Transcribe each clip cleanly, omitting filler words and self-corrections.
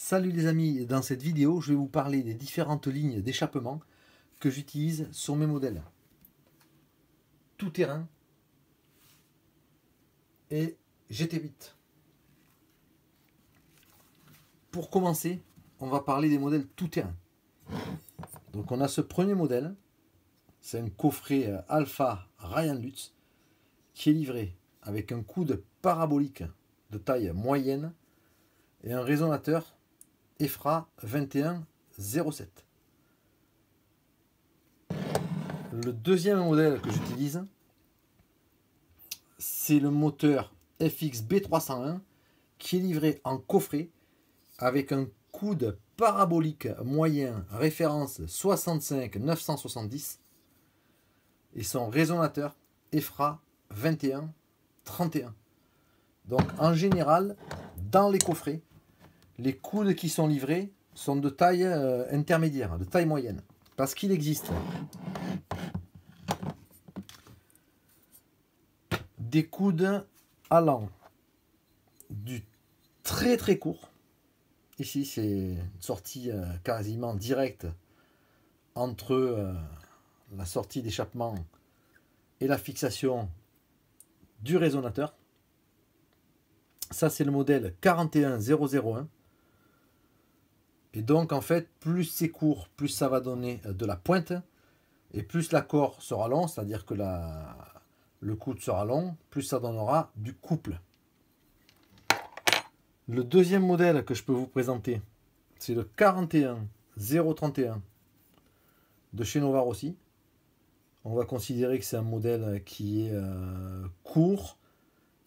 Salut les amis, dans cette vidéo je vais vous parler des différentes lignes d'échappement que j'utilise sur mes modèles tout-terrain et GT8. Pour commencer, on va parler des modèles tout-terrain. Donc on a ce premier modèle, c'est un coffret Alpha Ryan Lutz qui est livré avec un coude parabolique de taille moyenne et un résonateur EFRA 2107. Le deuxième modèle que j'utilise, c'est le moteur FX B301 qui est livré en coffret avec un coude parabolique moyen référence 65 970 et son résonateur EFRA 2131. Donc en général, dans les coffrets, les coudes qui sont livrés sont de taille intermédiaire, de taille moyenne. Parce qu'il existe des coudes allant du très très court. Ici, c'est une sortie quasiment directe entre la sortie d'échappement et la fixation du résonateur. Ça, c'est le modèle 41001. Et donc, en fait, plus c'est court, plus ça va donner de la pointe. Et plus l'accord sera long, c'est-à-dire que le coude sera long, plus ça donnera du couple. Le deuxième modèle que je peux vous présenter, c'est le 41031 de chez Nova Rossi. On va considérer que c'est un modèle qui est court,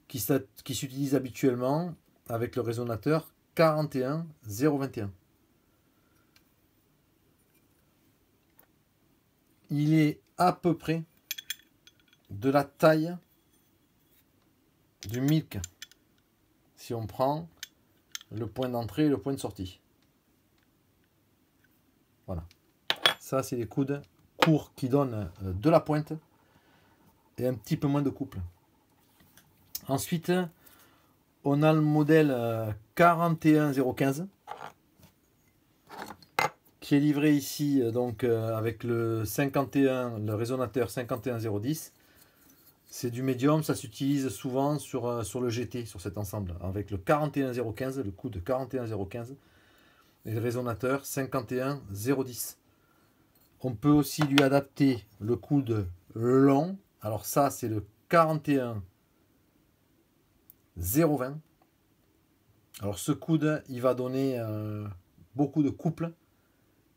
qui s'utilise habituellement avec le résonateur 41021. Il est à peu près de la taille du Milk si on prend le point d'entrée et le point de sortie. Voilà. Ça, c'est les coudes courts qui donnent de la pointe et un petit peu moins de couple. Ensuite, on a le modèle 41015 qui est livré ici donc avec le résonateur 51010. C'est du médium, ça s'utilise souvent sur le GT, sur cet ensemble, avec le 41015, le coude 41015 et le résonateur 51010. On peut aussi lui adapter le coude long. Alors ça, c'est le 41020. Alors ce coude, il va donner beaucoup de couple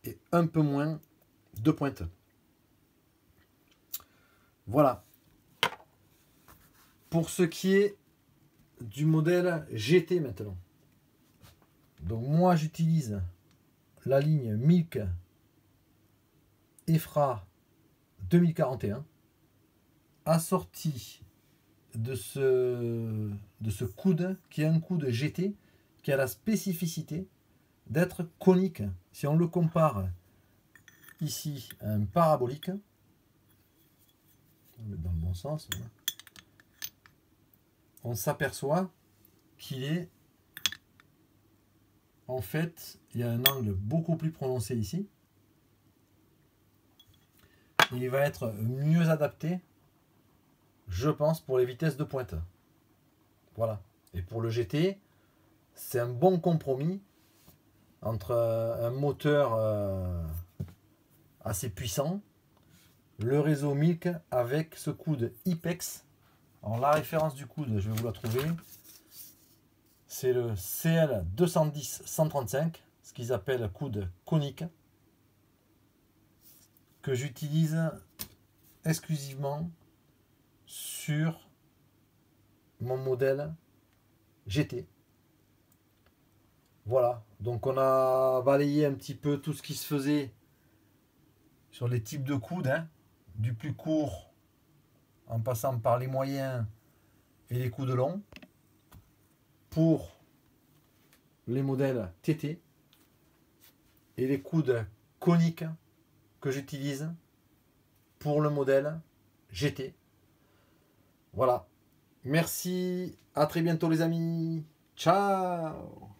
et un peu moins de pointe. Voilà. Pour ce qui est du modèle GT maintenant. Donc moi j'utilise la ligne Milk EFRA 2041 assorti de ce coude qui est un coude GT qui a la spécificité d'être conique. Si on le compare ici à un parabolique, on va mettre dans le bon sens, voilà. On s'aperçoit qu'il est en fait, il y a un angle beaucoup plus prononcé ici. Et il va être mieux adapté, je pense, pour les vitesses de pointe. Voilà. Et pour le GT, c'est un bon compromis entre un moteur assez puissant, le réseau Milk avec ce coude IPEX. Alors la référence du coude, je vais vous la trouver. C'est le CL 210-135, ce qu'ils appellent coude conique, que j'utilise exclusivement sur mon modèle GT. Voilà, donc on a balayé un petit peu tout ce qui se faisait sur les types de coudes, hein, du plus court en passant par les moyens et les coudes longs. Pour les modèles TT et les coudes coniques que j'utilise pour le modèle GT. Voilà. Merci, à très bientôt les amis. Ciao.